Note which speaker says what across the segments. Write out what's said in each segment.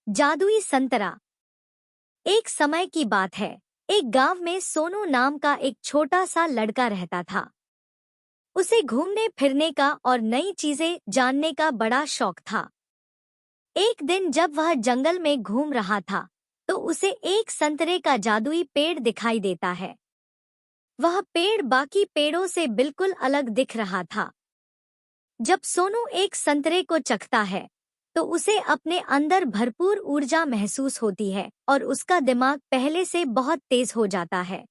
Speaker 1: जादुई संतरा। एक समय की बात है। एक गांव में सोनू नाम का एक छोटा सा लड़का रहता था। उसे घूमने फिरने का और नई चीजें जानने का बड़ा शौक था। एक दिन जब वह जंगल में घूम रहा था तो उसे एक संतरे का जादुई पेड़ दिखाई देता है। वह पेड़ बाकी पेड़ों से बिल्कुल अलग दिख रहा था। जब सोनू एक संतरे को चखता है तो उसे अपने अंदर भरपूर ऊर्जा महसूस होती है और उसका दिमाग पहले से बहुत तेज हो जाता है।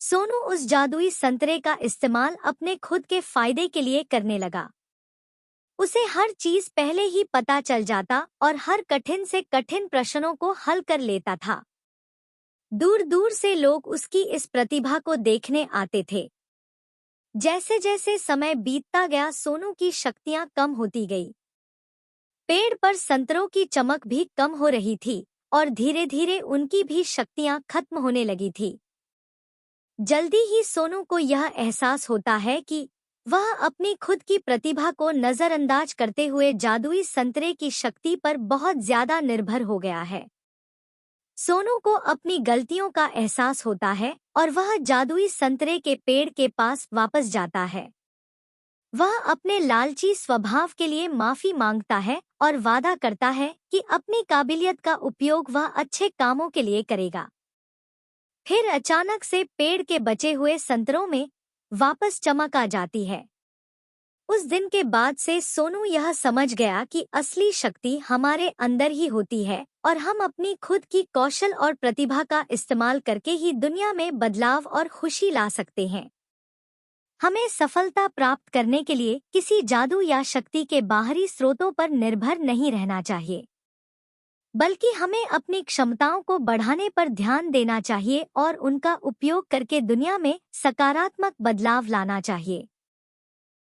Speaker 1: सोनू उस जादुई संतरे का इस्तेमाल अपने खुद के फायदे के लिए करने लगा। उसे हर चीज पहले ही पता चल जाता और हर कठिन से कठिन प्रश्नों को हल कर लेता था। दूर दूर से लोग उसकी इस प्रतिभा को देखने आते थे। जैसे जैसे समय बीतता गया सोनू की शक्तियां कम होती गई। पेड़ पर संतरों की चमक भी कम हो रही थी और धीरे धीरे उनकी भी शक्तियां खत्म होने लगी थी। जल्दी ही सोनू को यह एहसास होता है कि वह अपनी खुद की प्रतिभा को नजरअंदाज करते हुए जादुई संतरे की शक्ति पर बहुत ज्यादा निर्भर हो गया है। सोनू को अपनी गलतियों का एहसास होता है और वह जादुई संतरे के पेड़ के पास वापस जाता है। वह अपने लालची स्वभाव के लिए माफी मांगता है और वादा करता है कि अपनी काबिलियत का उपयोग वह अच्छे कामों के लिए करेगा। फिर अचानक से पेड़ के बचे हुए संतरों में वापस चमक आ जाती है। उस दिन के बाद से सोनू यह समझ गया कि असली शक्ति हमारे अंदर ही होती है और हम अपनी खुद की कौशल और प्रतिभा का इस्तेमाल करके ही दुनिया में बदलाव और खुशी ला सकते हैं। हमें सफलता प्राप्त करने के लिए किसी जादू या शक्ति के बाहरी स्रोतों पर निर्भर नहीं रहना चाहिए, बल्कि हमें अपनी क्षमताओं को बढ़ाने पर ध्यान देना चाहिए और उनका उपयोग करके दुनिया में सकारात्मक बदलाव लाना चाहिए।